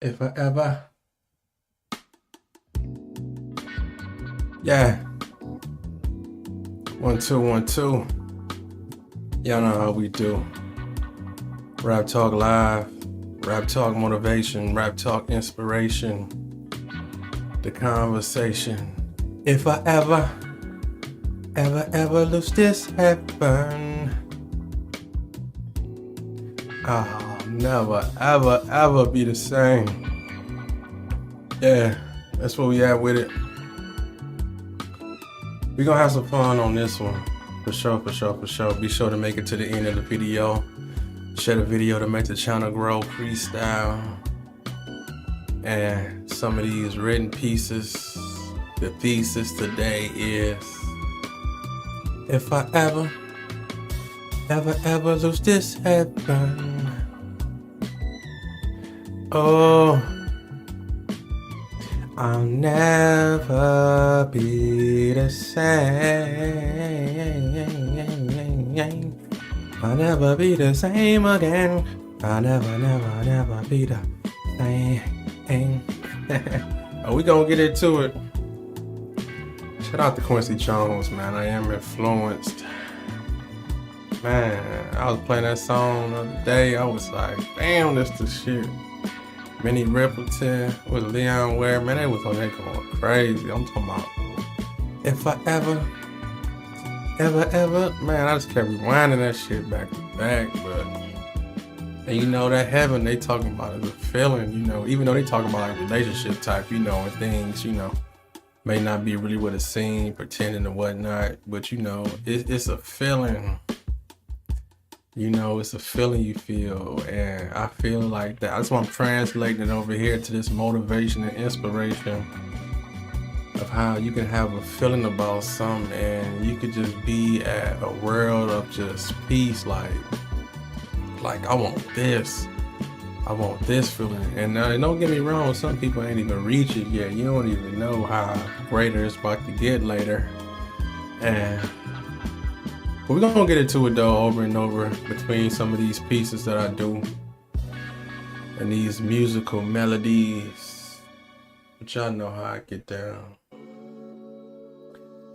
If I ever, yeah, 1 2 1 2. Y'all know how we do. Raptalk live, Raptalk motivation, Raptalk inspiration, the conversation. If I ever lose this heaven, I'll never, ever be the same. Yeah, that's where we at with it. We're gonna have some fun on this one. For sure. Be sure to make it to the end of the video. Share the video to make the channel grow, freestyle. And some of these written pieces, the thesis today is, if I ever lose this heaven, oh, I'll never be the same. I'll never be the same again. I'll never be the same. Oh, we gonna get into it. Shout out to Quincy Jones, man. I am influenced. Man, I was playing that song the other day. I was like, damn, this the shit. Minnie Rippleton with Leon Ware, man, they was on there going crazy. I'm talking about, if I ever, man, I just kept rewinding that shit back to back. But, and you know, that heaven they talking about is a feeling, you know, even though they talking about like relationship type, you know, and things, you know, may not be really what it seems, pretending and whatnot, but you know, it's a feeling. You know, it's a feeling you feel, and I feel like that. That's why I'm translating it over here to this motivation and inspiration of how you can have a feeling about something and you could just be at a world of just peace, like I want this feeling. And don't get me wrong, some people ain't even reach it yet. You don't even know how greater it's about to get later. But we're gonna get into it though, over and over, between some of these pieces that I do and these musical melodies. But y'all know how I get down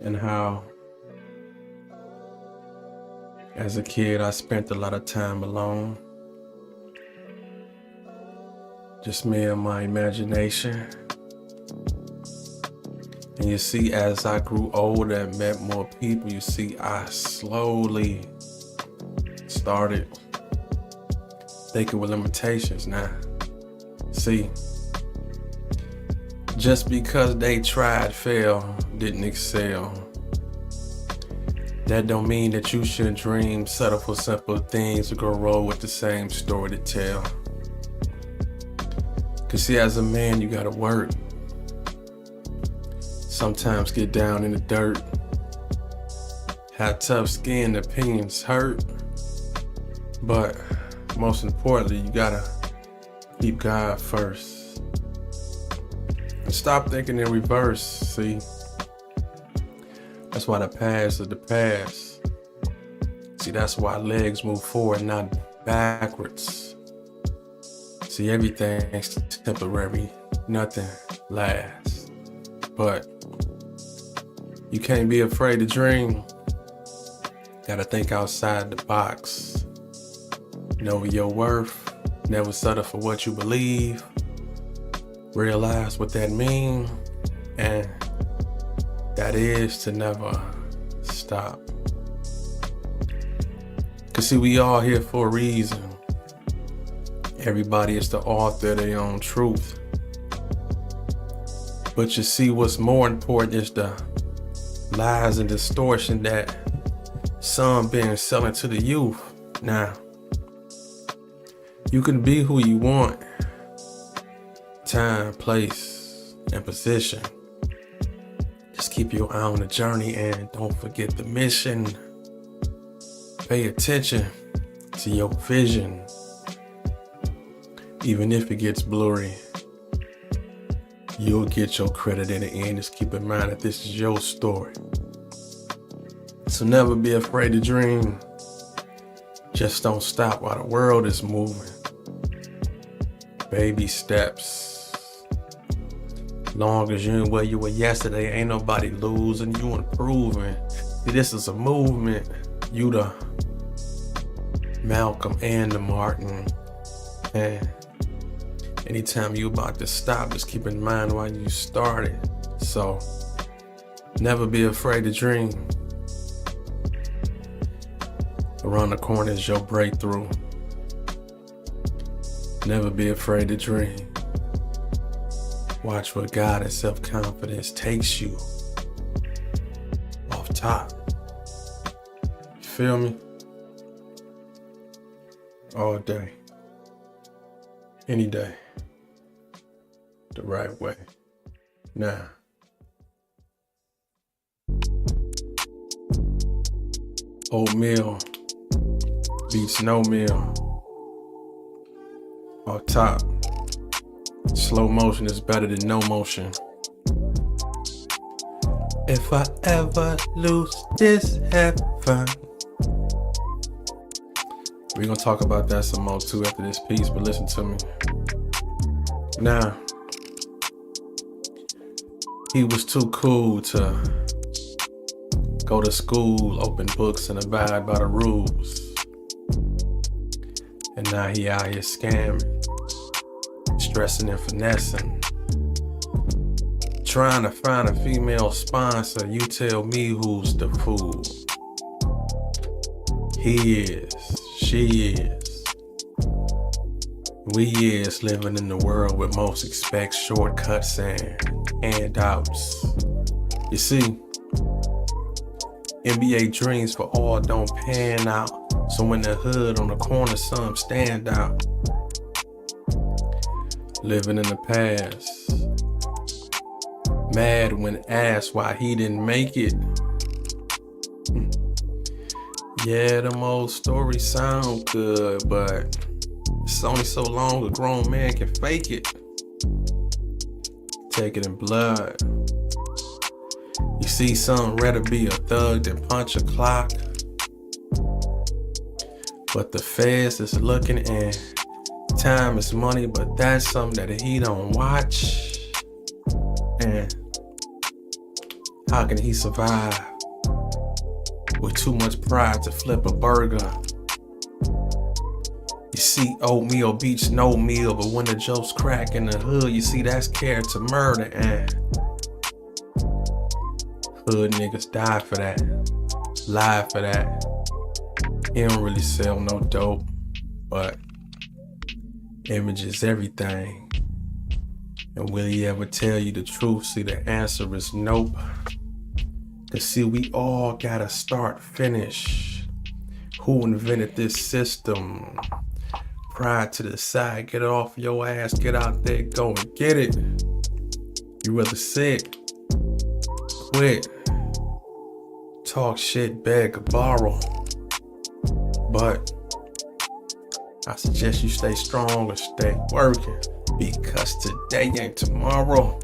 and how as a kid I spent a lot of time alone. Just me and my imagination. And you see, as I grew older and met more people, you see, I slowly started thinking with limitations now. See, just because they tried, failed, didn't excel, that don't mean that you shouldn't dream, settle for simple things, or go roll with the same story to tell. Cause see, as a man, you gotta work. Sometimes get down in the dirt, have tough skin, opinions hurt, but most importantly, you gotta keep God first and stop thinking in reverse. See, that's why the past is the past. See, that's why legs move forward, not backwards. See, everything's temporary, nothing lasts, but you can't be afraid to dream. Gotta think outside the box. Know your worth. Never settle for what you believe. Realize what that means. And that is to never stop. Cause see, we all here for a reason. Everybody is the author of their own truth. But you see, what's more important is the lies and distortion that some been selling to the youth. Now, you can be who you want. Time, place, and position. Just keep your eye on the journey and don't forget the mission. Pay attention to your vision. Even if it gets blurry, you'll get your credit in the end. Just keep in mind that this is your story. So never be afraid to dream. Just don't stop while the world is moving. Baby steps. Long as you ain't where you were yesterday, ain't nobody losing, you improving. See, this is a movement. You the Malcolm and the Martin. And anytime you about to stop, just keep in mind why you started. So never be afraid to dream. Around the corner is your breakthrough. Never be afraid to dream. Watch where God and self-confidence takes you off top. You feel me? All day. Any day. The right way. Now. Oatmeal beats no meal. Off top. Slow motion is better than no motion. If I ever lose this heaven. We're gonna talk about that some more too after this piece, but listen to me. Now, he was too cool to go to school, open books, and abide by the rules. And now he out here scamming, stressing and finessing, trying to find a female sponsor. You tell me who's the fool. He is, she is, we is living in the world where most expect shortcuts and handouts. You see, NBA dreams for all don't pan out. So in the hood, on the corner, some stand out. Living in the past. Mad when asked why he didn't make it. Yeah, them old stories sound good, but it's only so long a grown man can fake it. Take it in blood. You see, some rather be a thug than punch a clock. But the feds is looking and time is money, but that's something that he don't watch. And how can he survive with too much pride to flip a burger? You see, oatmeal beats no meal, but when the jokes crack in the hood, you see that's character murder, and hood niggas die for that, lie for that. He don't really sell no dope, but image is everything. And will he ever tell you the truth? See, the answer is nope. Cause see, we all gotta start, finish. Who invented this system? Pride to the side, get off your ass, get out there, go and get it. You rather sit, quit, talk shit, beg or borrow. But I suggest you stay strong and stay working, because today ain't tomorrow.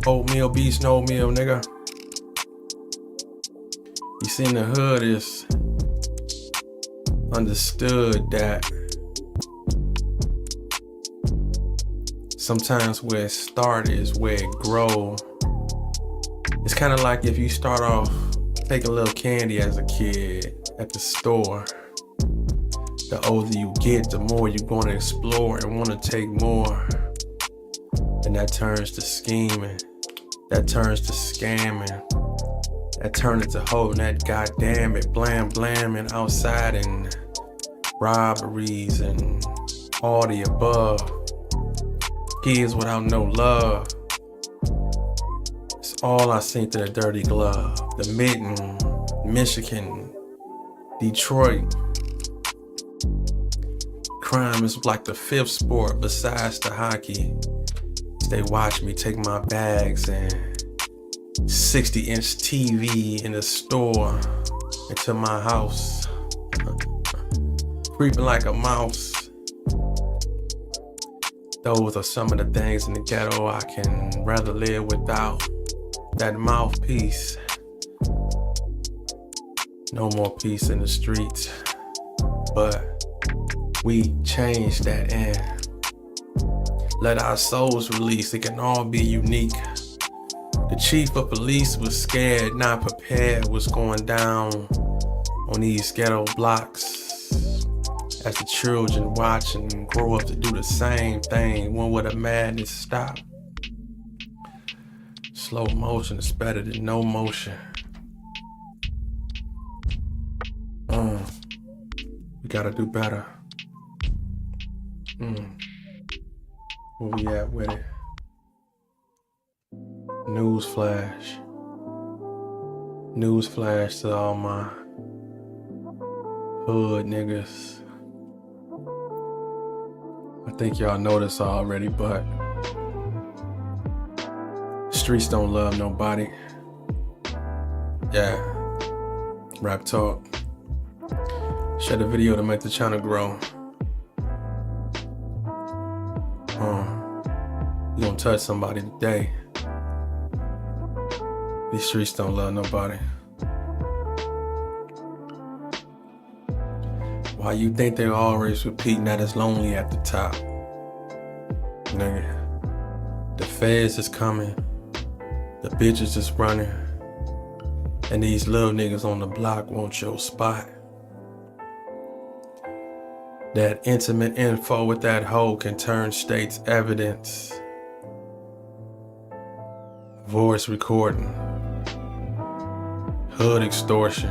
Oatmeal beats no meal, nigga. You see, in the hood is understood that sometimes where it started is where it grow. It's kind of like if you start off taking a little candy as a kid at the store. The older you get, the more you're going to explore and want to take more. And that turns to scheming. That turns to scamming. That turns into holding that goddamn it, blamming outside and robberies and all the above. Kids without no love. It's all I seen to the dirty glove. The mitten, Michigan, Detroit. Crime is like the fifth sport besides the hockey. They watch me take my bags and 60-inch TV in the store into my house. Creeping like a mouse. Those are some of the things in the ghetto I can rather live without. That mouthpiece. No more peace in the streets. But we change that and let our souls release. It can all be unique. The chief of police was scared, not prepared. What's going down on these ghetto blocks? As the children watch and grow up to do the same thing, when will the madness stop? Slow motion is better than no motion. We gotta do better. Where we at with it? Newsflash. Newsflash to all my hood niggas. I think y'all know this already, but streets don't love nobody. Yeah. Raptalk. Share the video to make the channel grow. You gonna touch somebody today. These streets don't love nobody. Why you think they're always repeating that it's lonely at the top? Nigga, the feds is coming, the bitches is running, and these little niggas on the block want your spot. That intimate info with that hoe can turn state's evidence. Voice recording. Hood extortion.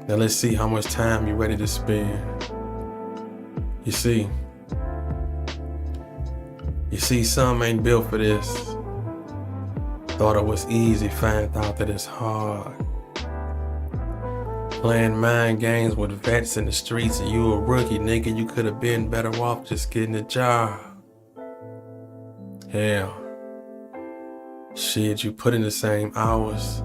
Now let's see how much time you're ready to spend. You see, some ain't built for this. Thought it was easy, found out that it's hard. Playing mind games with vets in the streets and you a rookie, nigga, you could have been better off just getting a job. Hell, shit, you put in the same hours.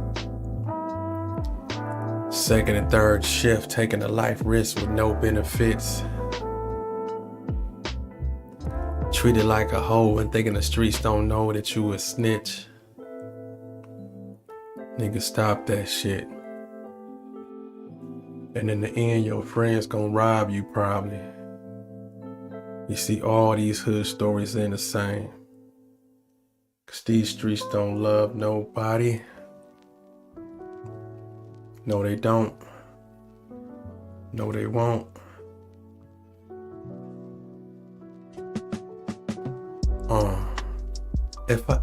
Second and third shift, taking a life risk with no benefits. Treated like a hoe and thinking the streets don't know that you a snitch. Nigga, stop that shit. And in the end, your friends gonna rob you probably. You see, all these hood stories ain't the same. 'Cause these streets don't love nobody. No, they don't. No, they won't. If I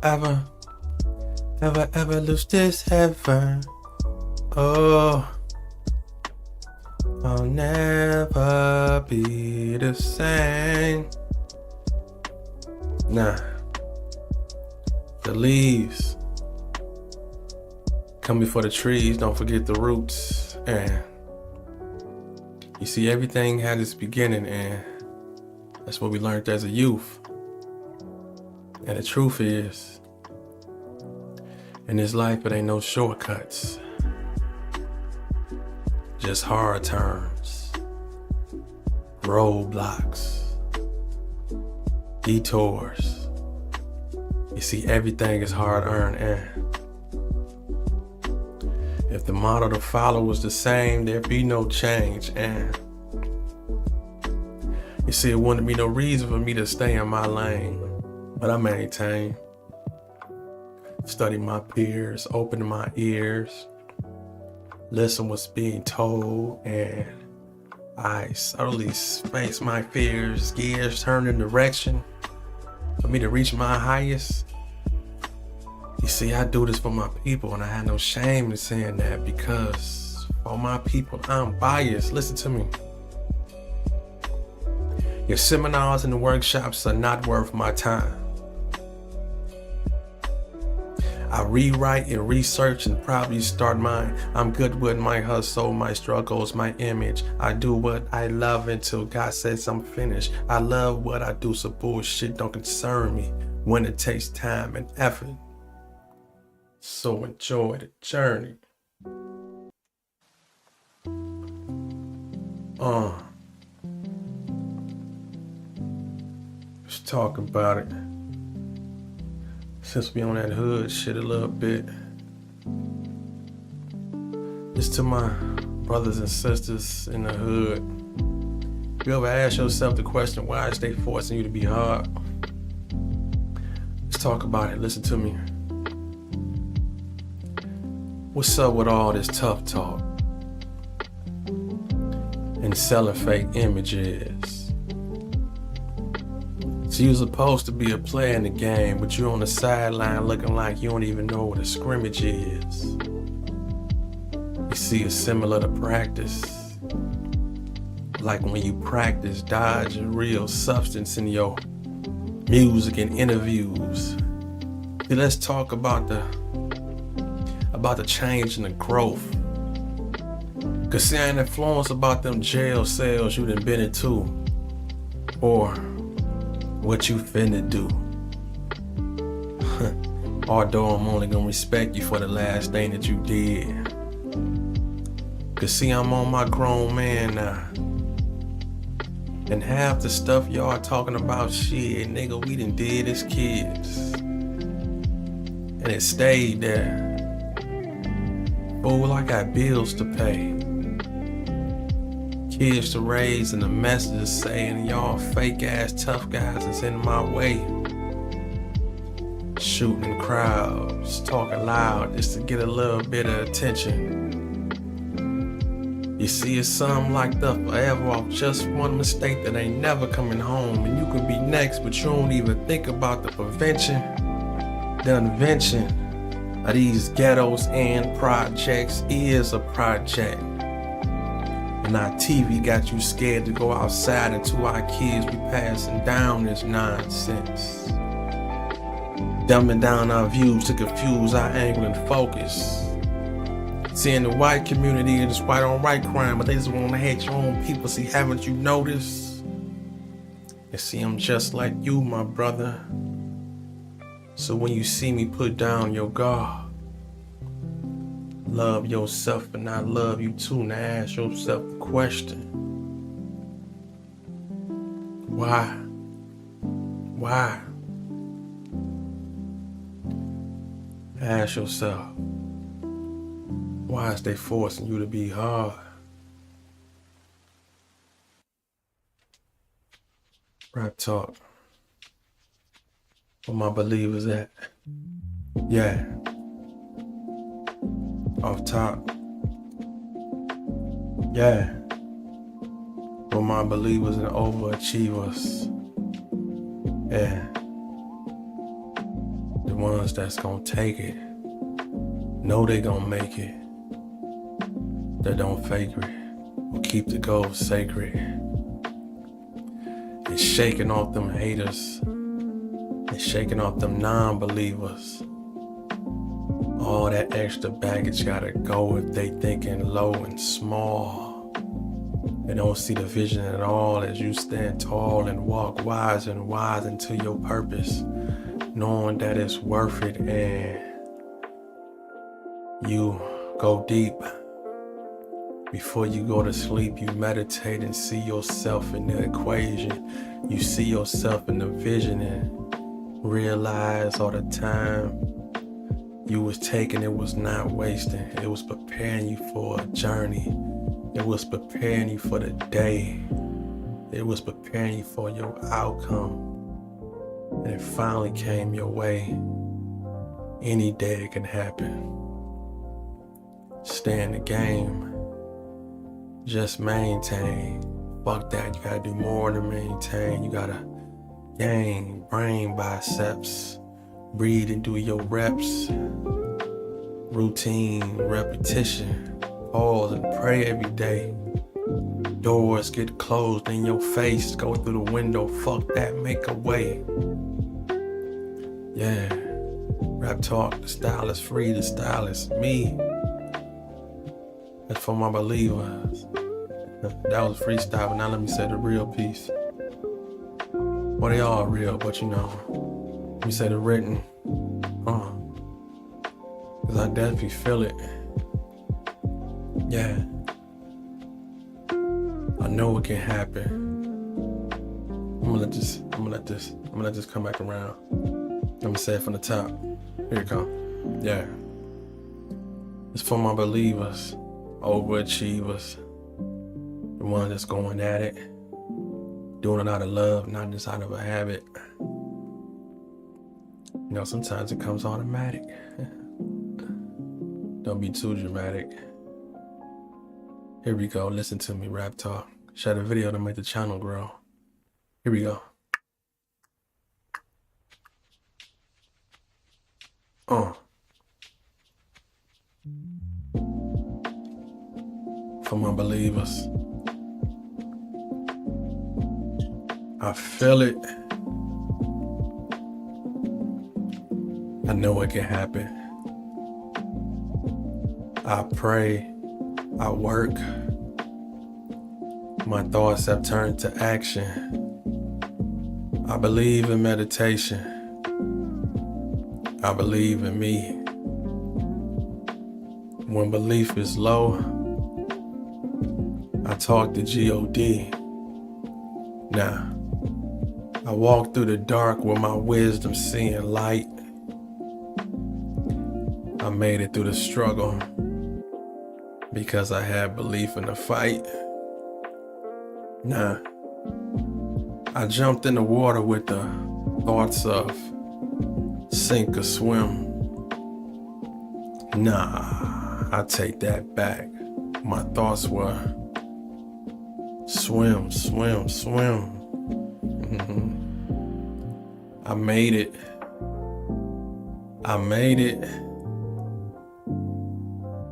ever lose this heaven, oh, I'll never be the same. Nah, the leaves come before the trees, don't forget the roots. And you see, everything had its beginning, and that's what we learned as a youth. And the truth is, in this life, it ain't no shortcuts. Just hard turns, roadblocks, detours. You see, everything is hard earned, and if the model to follow was the same, there'd be no change. And you see, it wouldn't be no reason for me to stay in my lane, but I maintain. Study my peers, open my ears, listen what's being told, and I subtly space my fears, gears turn in direction for me to reach my highest. You see, I do this for my people, and I have no shame in saying that, because for my people, I'm biased. Listen to me. Your seminars and the workshops are not worth my time. I rewrite and research and probably start mine. I'm good with my hustle, my struggles, my image. I do what I love until God says I'm finished. I love what I do, so bullshit don't concern me when it takes time and effort. So enjoy the journey. Let's talk about it. Since we on that hood shit a little bit. It's to my brothers and sisters in the hood. You ever ask yourself the question, why is they forcing you to be hard? Let's talk about it. Listen to me. What's up with all this tough talk and selling fake images? So you're supposed to be a player in the game, but you're on the sideline looking like you don't even know what a scrimmage is. You see, it's similar to practice. Like when you practice dodging real substance in your music and interviews. See, let's talk about the change and the growth. Cause see, I ain't influenced about them jail cells you done been into, or what you finna do. Although I'm only gonna respect you for the last thing that you did. Cause see, I'm on my grown man now. And half the stuff y'all talking about, shit, nigga, we done did as kids. And it stayed there. Fool, I got bills to pay. Kids to raise, and the message saying y'all fake ass tough guys is in my way. Shooting crowds, talking loud just to get a little bit of attention. You see, it's something like the forever off just one mistake that ain't never coming home. And you could be next, but you don't even think about the prevention, the invention of these ghettos and projects is a project. And our TV got you scared to go outside, and to our kids we passing down this nonsense. Dumbing down our views to confuse our angle and focus. Seeing the white community is white on white crime, but they just want to hate your own people. See, haven't you noticed? You see, I'm just like you, my brother. So when you see me, put down your guard. Love yourself and I love you too. Now ask yourself the question. Why? Why? Ask yourself. Why is they forcing you to be hard? Raptalk. Where my believers at? Yeah. Off top. Yeah. Where my believers and overachievers. Yeah. The ones that's gonna take it. Know they gonna make it. That don't fake it, or keep the goal sacred. And shaking off them haters, and shaking off them non-believers. All that extra baggage gotta go if they thinking low and small. They don't see the vision at all as you stand tall and walk wise and wise into your purpose, knowing that it's worth it, and you go deep. Before you go to sleep, you meditate and see yourself in the equation. You see yourself in the vision and realize all the time you was taking, it was not wasting. It was preparing you for a journey. It was preparing you for the day. It was preparing you for your outcome. And it finally came your way. Any day it can happen. Stay in the game. Just maintain. Fuck that, you gotta do more than maintain. You gotta gain brain biceps. Breathe and do your reps. Routine, repetition. Pause and pray every day. Doors get closed in your face. Go through the window, fuck that, make a way. Yeah. Raptalk, the style is free, the style is me. That's for my believers. That was freestyle, but now let me say the real piece. Well, they all real, but you know, let me say the written. Cause I definitely feel it. Yeah. I know it can happen. I'm gonna let this come back around. I'm gonna say it from the top. Here it come. Yeah. It's for my believers. overachievers, the ones that's going at it, doing it out of love, not just out of a habit. You know, sometimes it comes automatic. Don't be too dramatic. Here we go. Listen to me, Raptalk. Share the video to make the channel grow. Here we go. For my believers, I feel it. I know it can happen. I pray, I work. My thoughts have turned to action. I believe in meditation. I believe in me. When belief is low, I talk to God. Now, I walk through the dark with my wisdom seeing light. I made it through the struggle because I had belief in the fight. Nah, I jumped in the water with the thoughts of sink or swim. Nah, I take that back. My thoughts were swim, swim, swim. I made it. I made it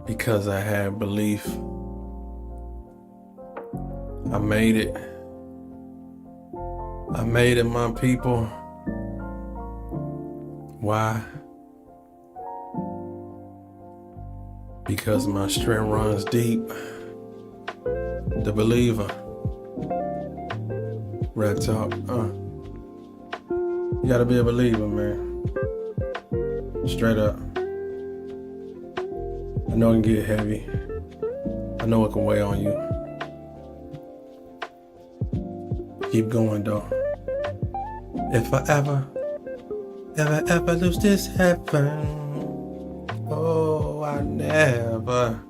because I had belief. I made it. I made it, my people. Why? Because my strength runs deep. The believer. Raptalk. You gotta be a believer, man. Straight up. I know it can get heavy. I know it can weigh on you. Keep going, though. If I ever lose this heaven, oh, I never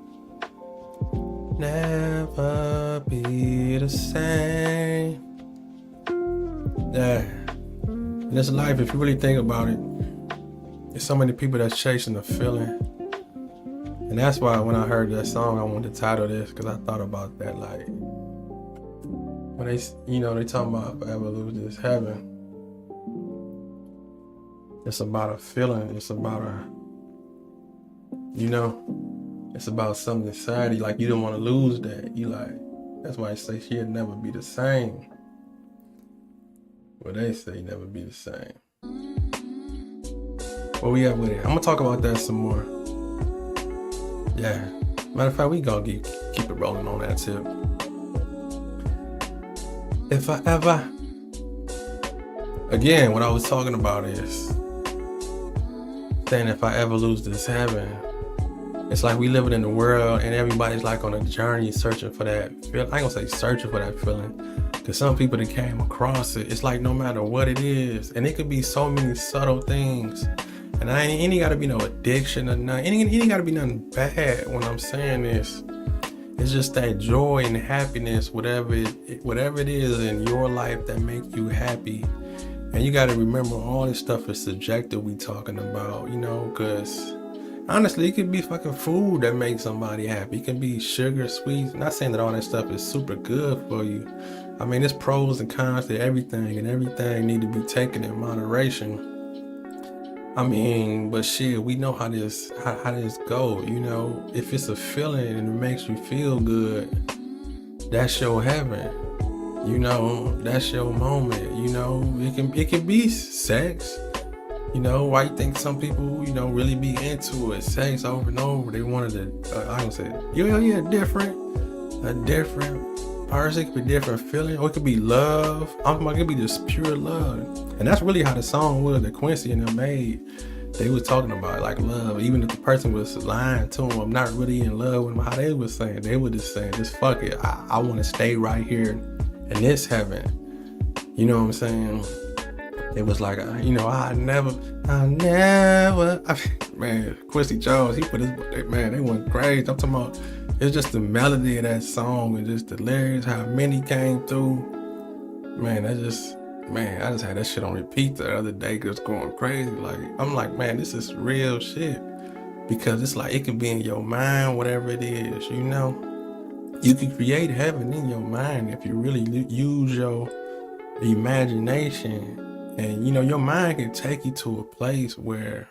be the same. Yeah. In this life, if you really think about it, there's so many people that's chasing the feeling. And that's why when I heard that song, I wanted to title this, because I thought about that, like, when they talking about if I ever lose this heaven, it's about a feeling. It's about it's about something inside you. Like, you don't want to lose that. You like, that's why I say she'll never be the same. Well, they say never be the same. Where we at with it? I'm gonna talk about that some more. Yeah. Matter of fact, we gonna keep it rolling on that tip. If I ever, again, what I was talking about is saying if I ever lose this heaven, it's like we living in the world and everybody's like on a journey searching for that feeling. I ain't gonna say searching for that feeling, because some people that came across it, it's like no matter what it is, and it could be so many subtle things. And it ain't gotta be no addiction or nothing. It ain't gotta be nothing bad when I'm saying this. It's just that joy and happiness, whatever it is in your life that make you happy. And you gotta remember, all this stuff is subjective we talking about, because honestly, it could be fucking food that makes somebody happy. It can be sugar, sweets. I'm not saying that all that stuff is super good for you. I mean, there's pros and cons to everything, and everything need to be taken in moderation. I mean, but shit, we know how this go. If it's a feeling and it makes you feel good, that's your heaven. That's your moment. It can be sex. Why you think some people, really be into it, sex over and over? They wanted to, I don't say, a different person. It could be different feeling, or it could be love. It could be just pure love. And that's really how the song was that Quincy and them made. They was talking about like love, even if the person was lying to them, I'm not really in love with them, how they was saying. They were just saying, just fuck it. I want to stay right here in this heaven. You know what I'm saying? It was like, man, Quincy Jones, he put his, man, they went crazy. I'm talking about, it's just the melody of that song and just the lyrics, how many came through. Man, I just had that shit on repeat the other day, just going crazy. Like, I'm like, man, this is real shit. Because it's like, it can be in your mind, whatever it is, you know. You can create heaven in your mind if you really use your imagination. And, you know, your mind can take you to a place where,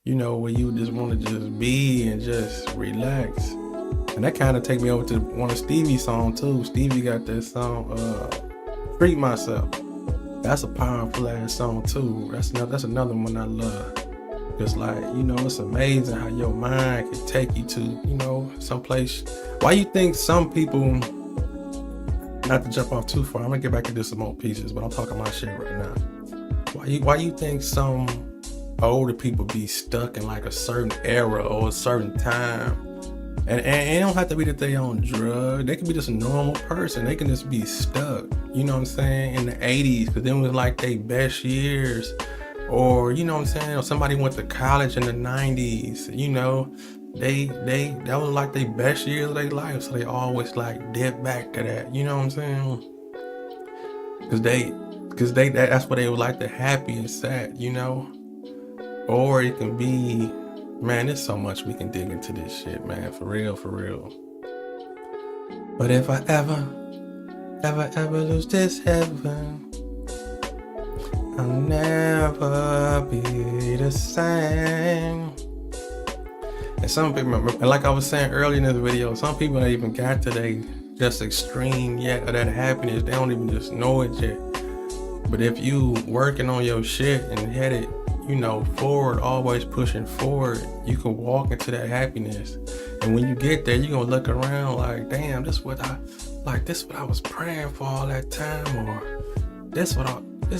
you know, where you just want to just be and just relax. And that kind of take me over to one of Stevie's songs too. Stevie got that song, Treat Myself. That's a powerful ass song too. That's another one I love. It's like, you know, it's amazing how your mind can take you to, you know, someplace. Why you think some people, not to jump off too far, I'm gonna get back into some more pieces, but I'm talking my shit right now. Why you think some older people be stuck in like a certain era or a certain time? And it don't have to be that they on drugs. They can be just a normal person. They can just be stuck, you know what I'm saying, in the 80s, because them was like their best years. Or, you know what I'm saying, or somebody went to college in the 90s, you know, that was like their best years of their life. So they always like dip back to that, you know what I'm saying? Because that's what they would like, the happiest at, you know? Or it can be, man, there's so much we can dig into this shit, man, for real. But if I ever lose this heaven, I'll never be the same. And some people, like I was saying earlier in this video, some people don't even got to they just extreme yet of that happiness. They don't even just know it yet. But if you working on your shit and headed, you know, forward, always pushing forward, you can walk into that happiness. And when you get there, you're gonna look around like, damn, this is what I was praying for all that time, or this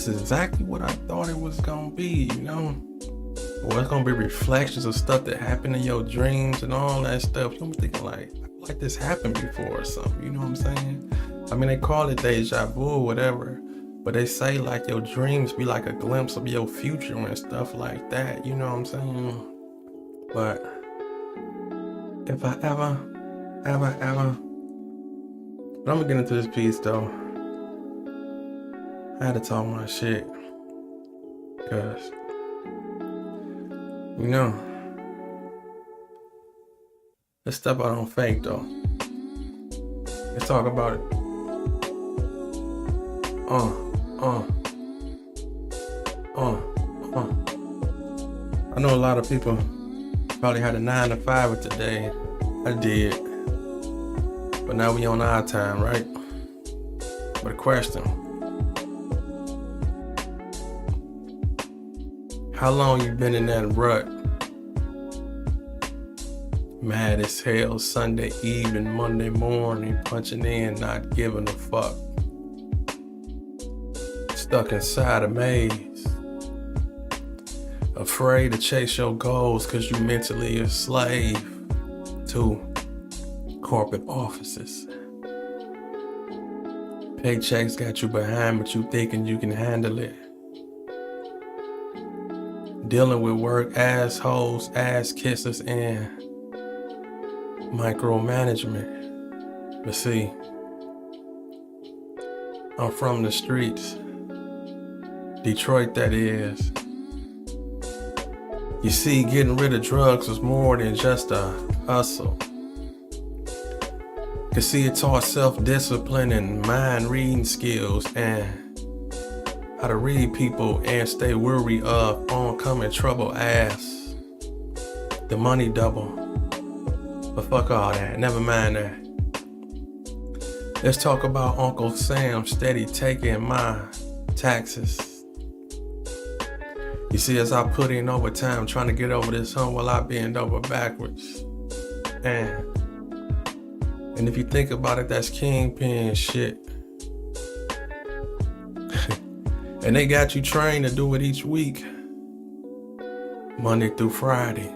is exactly what I thought it was gonna be, you know? Or it's gonna be reflections of stuff that happened in your dreams and all that stuff. You're gonna be thinking like this happened before or something, you know what I'm saying? I mean, they call it deja vu or whatever, but they say like your dreams be like a glimpse of your future and stuff like that, you know what I'm saying? But if I ever, but I'm gonna get into this piece though. I had to talk my shit, cause, you know, let's step out on fake though. Let's talk about it. I know a lot of people probably had a 9 to 5 today. I did, but now we on our time, right? But a question. How long you been in that rut? Mad as hell Sunday evening, Monday morning, punching in, not giving a fuck. Stuck inside a maze. Afraid to chase your goals cause you mentally a slave to corporate offices. Paychecks got you behind, but you thinking you can handle it. Dealing with work assholes, ass kissers, and micromanagement. But see, I'm from the streets. Detroit, that is. You see, getting rid of drugs was more than just a hustle. Cause see, it taught self-discipline and mind-reading skills and how to read people and stay weary of oncoming trouble ass. The money double. But fuck all that, never mind that. Let's talk about Uncle Sam steady taking my taxes. You see, as I put in overtime trying to get over this hump while I bend over backwards. And if you think about it, that's kingpin shit. And they got you trained to do it each week, Monday through Friday.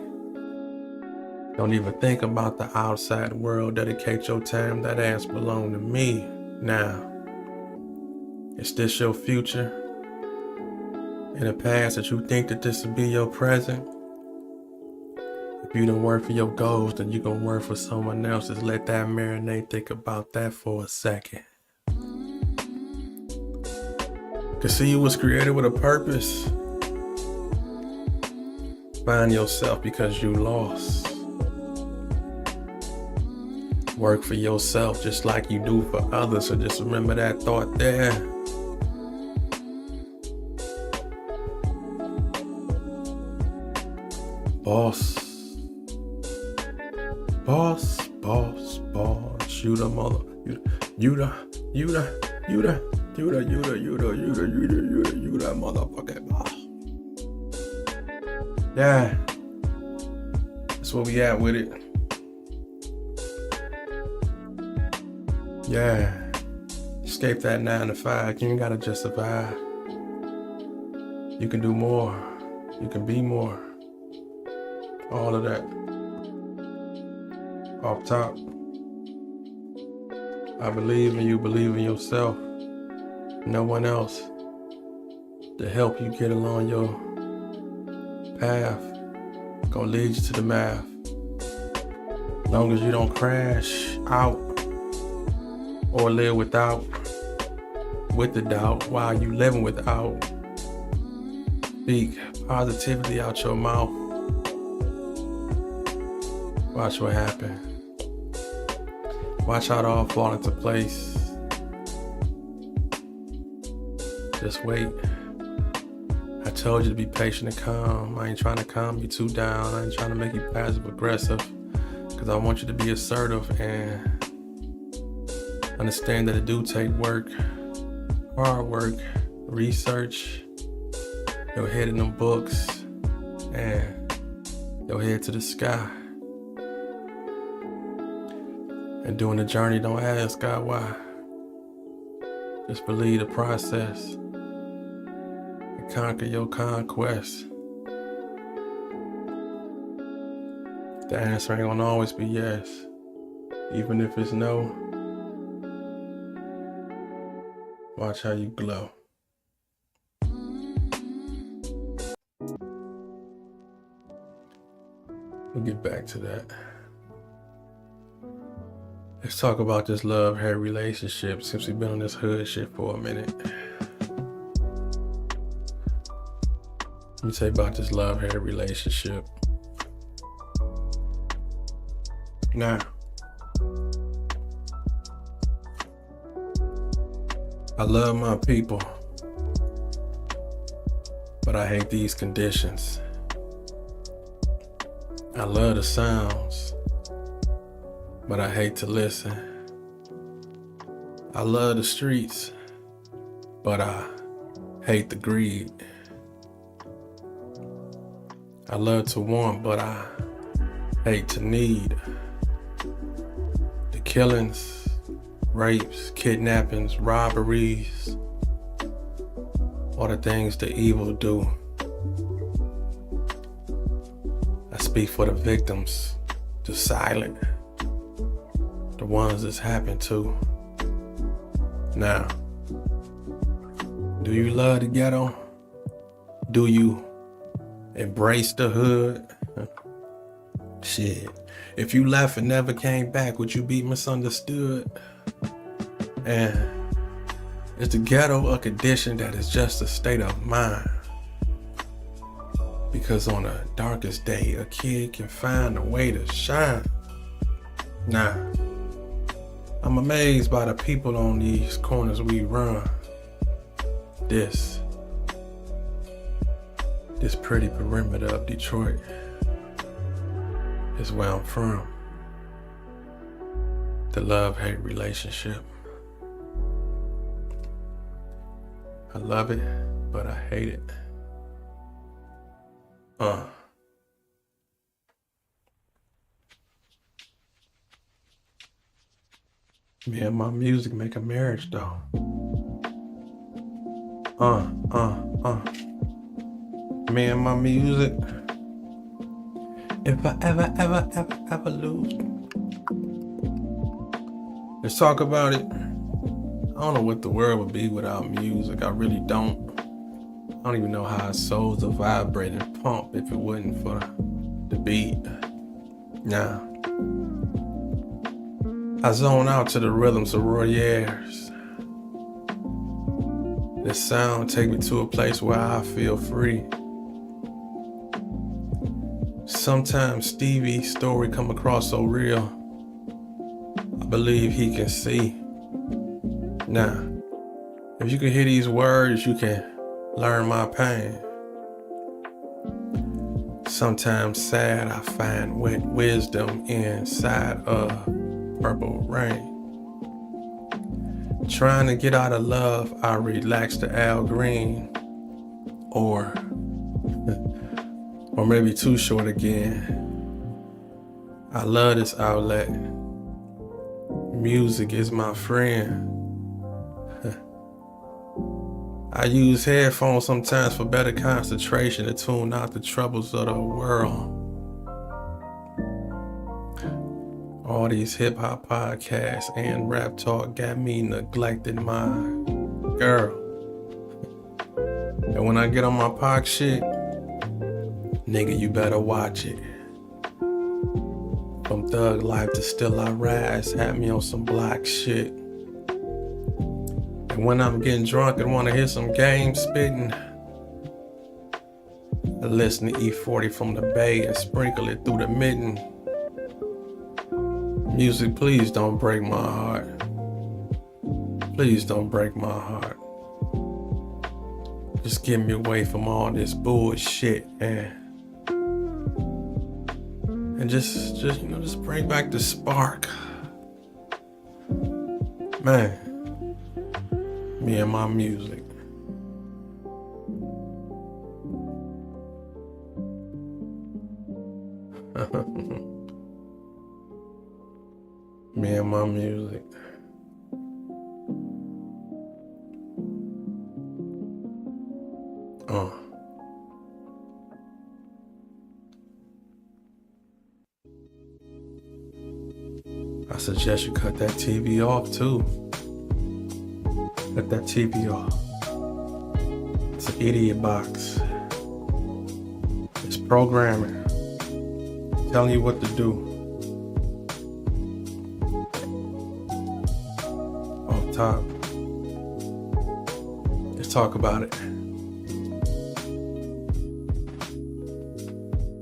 Don't even think about the outside world. Dedicate your time. That ass belong to me. Now, is this your future? In the past that you think that this will be your present? If you don't work for your goals, then you gonna work for someone else. Just let that marinate. Think about that for a second. Cause see, you was created with a purpose. Find yourself because you lost. Work for yourself just like you do for others. So just remember that thought there. Boss. Boss, boss, boss. You the mother. You the motherfucking boss. Yeah. That's where we at with it. Yeah. Escape that 9 to 5. You ain't gotta just survive. You can do more. You can be more. All of that. Off top. I believe in you, believe in yourself. No one else to help you get along your path. Gonna lead you to the math. As long as you don't crash out or live with the doubt while you living without. Speak positivity out your mouth. Watch what happens. Watch how it all fall into place. Just wait. I told you to be patient and calm. I ain't trying to calm you too down. I ain't trying to make you passive aggressive. Cause I want you to be assertive and understand that it do take work, hard work, research, your head in them books, and your head to the sky. And during the journey, don't ask God why. Just believe the process and conquer your conquest. The answer ain't gonna always be yes. Even if it's no, watch how you glow. We'll get back to that. Let's talk about this love-hate relationship since we've been on this hood shit for a minute. Let me tell you about this love-hate relationship. Now, I love my people, but I hate these conditions. I love the sounds, but I hate to listen. I love the streets, but I hate the greed. I love to want, but I hate to need. The killings, rapes, kidnappings, robberies, all the things the evil do. I speak for the victims, the silent, the ones this happened to. Now, do you love the ghetto? Do you embrace the hood? Shit, if you left and never came back, would you be misunderstood? And is the ghetto a condition that is just a state of mind? Because on the darkest day, a kid can find a way to shine. Nah, I'm amazed by the people on these corners we run. This pretty perimeter of Detroit is where I'm from. The love-hate relationship. I love it, but I hate it. Me and my music make a marriage though. Me and my music. If I ever lose. Let's talk about it. I don't know what the world would be without music. I really don't. I don't even know how our souls would vibrate and pump if it wasn't for the beat. Now, I zone out to the rhythms of Royers. The sound take me to a place where I feel free. Sometimes Stevie's story come across so real, I believe he can see. Now, if you can hear these words, you can learn my pain. Sometimes sad, I find wet wisdom inside of purple rain. Trying to get out of love, I relax to Al Green. Or maybe Too Short again. I love this outlet. Music is my friend. I use headphones sometimes for better concentration to tune out the troubles of the world. All these hip hop podcasts and Raptalk got me neglecting my girl. And when I get on my Pac shit, nigga, you better watch it. From Thug Life to Still I Rise, had me on some black shit. And when I'm getting drunk and wanna hear some game spitting, I listen to E40 from the Bay and sprinkle it through the mitten. Music, please don't break my heart. Please don't break my heart. Just get me away from all this bullshit, man. And just bring back the spark. Man, me and my music. Me and my music. I suggest you cut that TV off too. Cut that TV off. It's an idiot box. It's programming. Telling you what to do. Off top. Let's talk about it.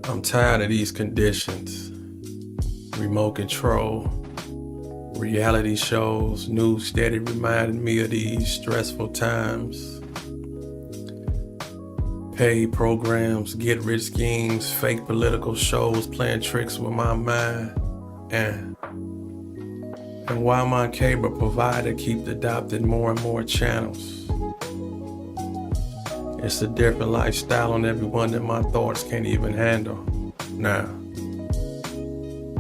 I'm tired of these conditions. Remote control, reality shows, news steady reminding me of these stressful times. Paid programs, get-rich schemes, fake political shows playing tricks with my mind. And while my cable provider keeps adopting more and more channels, it's a different lifestyle on everyone that my thoughts can't even handle. Now,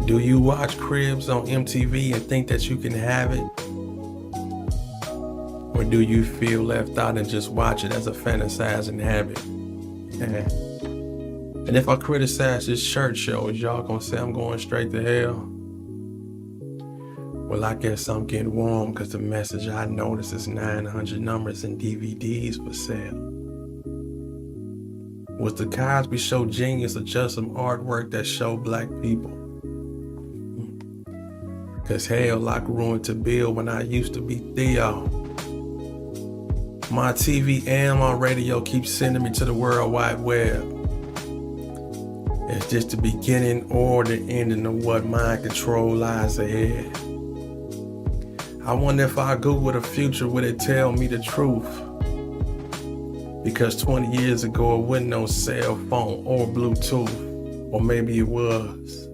do you watch Cribs on MTV and think that you can have it? Or do you feel left out and just watch it as a fantasizing habit? And if I criticize this church show, is y'all gonna say I'm going straight to hell? Well, I guess I'm getting warm because the message I notice is 900 numbers and DVDs for sale. Was the Cosby Show genius or just some artwork that showed black people? Cause hell, like ruined to Bill when I used to be Theo. My TV and my radio keep sending me to the World Wide Web. It's just the beginning or the ending of what mind control lies ahead. I wonder if I Google the future, would it tell me the truth? Because 20 years ago, it wasn't no cell phone or Bluetooth. Or maybe it was.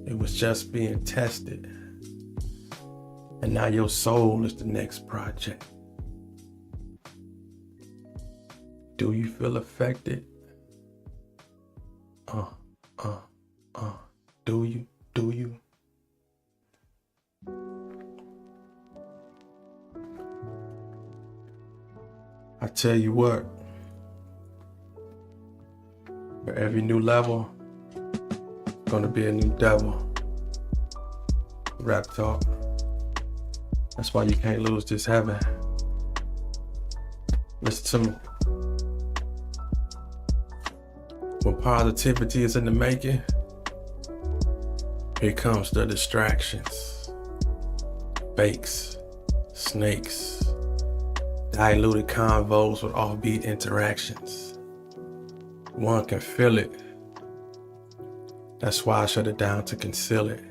It was just being tested. And now your soul is the next project. Do you feel affected? Do you? I tell you what, for every new level, gonna be a new devil. Raptalk. That's why you can't lose this heaven. Listen to me. When positivity is in the making, Here comes the distractions, fakes, snakes, diluted convos with offbeat interactions. One can feel it. That's why I shut it down to conceal it.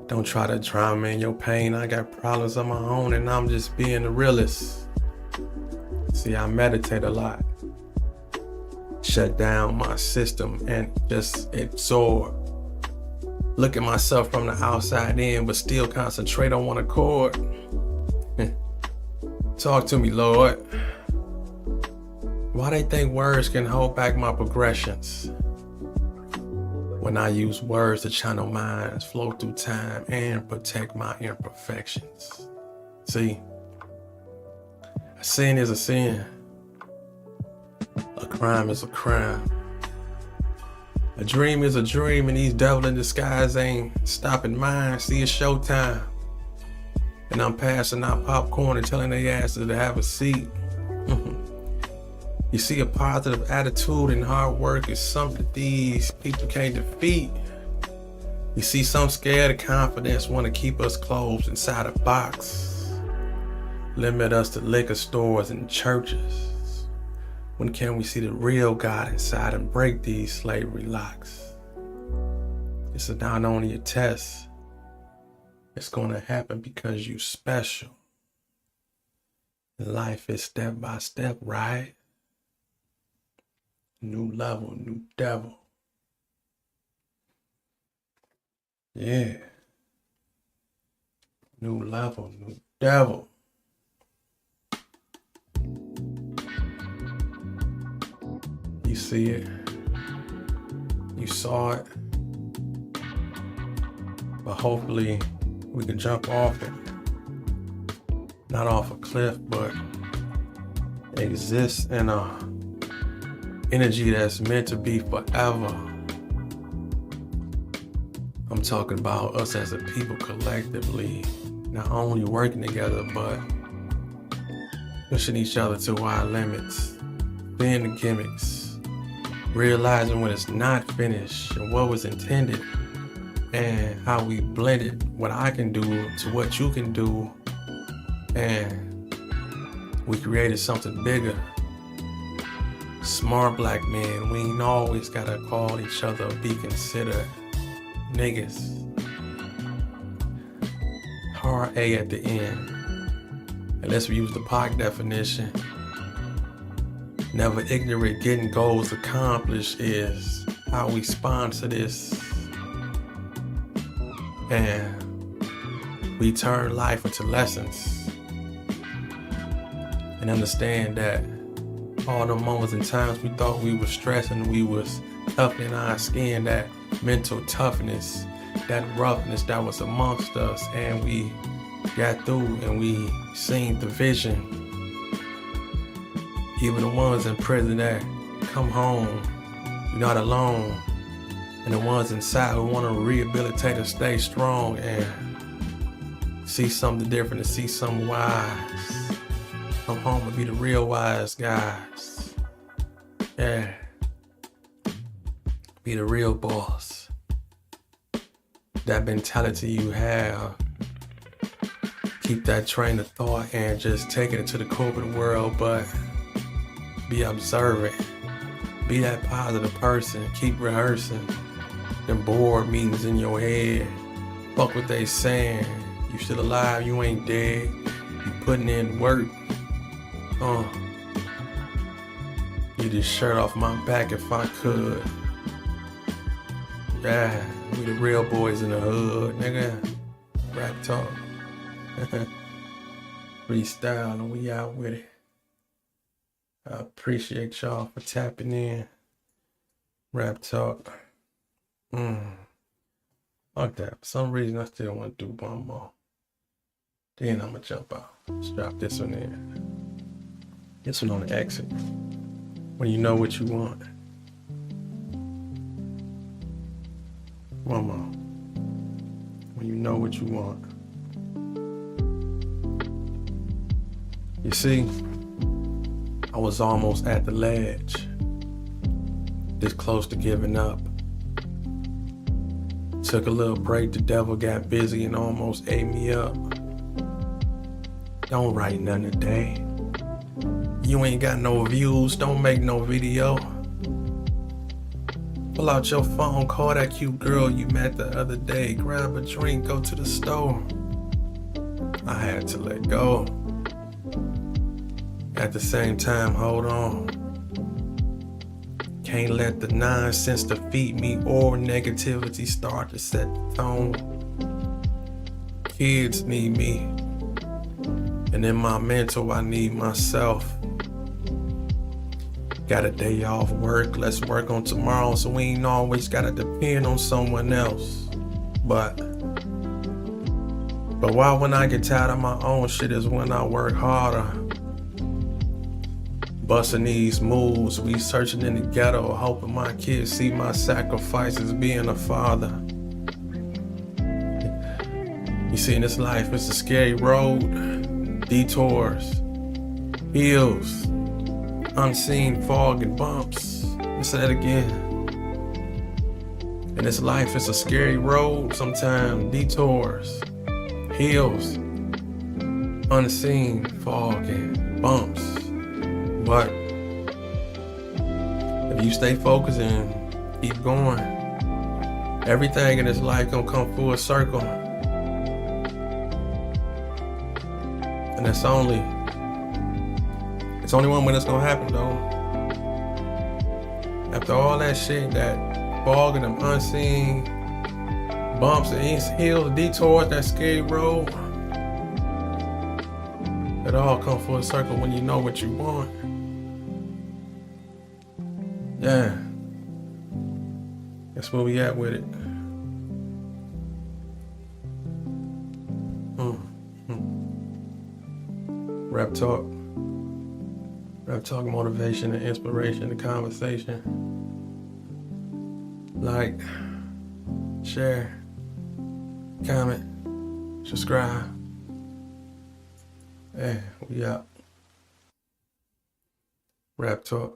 Don't try to drown me in your pain. I got problems of my own and I'm just being the realist. See, I meditate a lot. Shut down my system and just absorb. Look at myself from the outside in, but still concentrate on one accord. Talk to me, Lord. Why they think words can hold back my progressions? When I use words to channel minds, flow through time, and protect my imperfections. See, a sin is a sin. A crime is a crime. A dream is a dream, and these devil in disguise ain't stopping mine. See, it's showtime. And I'm passing out popcorn and telling their asses to have a seat. You see, a positive attitude and hard work is something these people can't defeat. You see, some scared of confidence want to keep us closed inside a box. Limit us to liquor stores and churches. When can we see the real God inside and break these slavery locks? This is not only a test. It's going to happen because you special. Life is step by step, right? New level, new devil. Yeah. New level, new devil. You see it. You saw it. But hopefully we can jump off it. Not off a cliff, but exist in a energy that's meant to be forever. I'm talking about us as a people collectively, not only working together, but pushing each other to our limits, being the gimmicks, realizing when it's not finished and what was intended, and how we blended what I can do to what you can do, and we created something bigger. Smart black men, we ain't always gotta call each other, be considered niggas. Hard A at the end. And let's use the POC definition. Never ignorant, getting goals accomplished is how we sponsor this. And we turn life into lessons. And understand that all the moments and times we thought we were stressing, we was toughening our skin, that mental toughness, that roughness that was amongst us, and we got through and we seen the vision. Even the ones in prison that come home, you're not alone. And the ones inside who want to rehabilitate and stay strong and see something different and see something wise. Come home and be the real wise guys. Yeah. Be the real boss. That mentality you have, keep that train of thought and just take it into the corporate world, but be observant. Be that positive person. Keep rehearsing. Them board meetings in your head. Fuck what they saying. You still alive, you ain't dead. You putting in work. Get this shirt off my back if I could. Yeah, we the real boys in the hood, nigga. Raptalk. Freestyle and we out with it. I appreciate y'all for tapping in. Raptalk. Fuck that. For some reason I still want to do one more. Then I'ma jump out. Let's drop this one in. This one on the exit. When you know what you want. One more. When you know what you want. You see, I was almost at the ledge. This close to giving up. Took a little break, the devil got busy and almost ate me up. Don't write nothing today. You ain't got no views, don't make no video. Pull out your phone, call that cute girl you met the other day. Grab a drink, go to the store. I had to let go. At the same time, hold on. Can't let the nonsense defeat me or negativity start to set the tone. Kids need me, and in my mental I need myself. Got a day off work, let's work on tomorrow so we ain't always gotta depend on someone else. But why when I get tired of my own shit is when I work harder. Busting these moves, researching in the ghetto, hoping my kids see my sacrifices being a father. You see, in this life, it's a scary road, detours, hills, unseen fog and bumps. Let me say that again. In this life, it's a scary road, sometimes detours, hills, unseen fog and bumps. But if you stay focused and keep going, everything in this life gonna come full circle. And it's only one way it's gonna happen though. After all that shit, that fog and them unseen bumps and hills, detours, that scary road, it all come full circle when you know what you want. Yeah, that's where we at with it. Raptalk, motivation and inspiration, the conversation. Like, share, comment, subscribe. Hey, we out. Raptalk.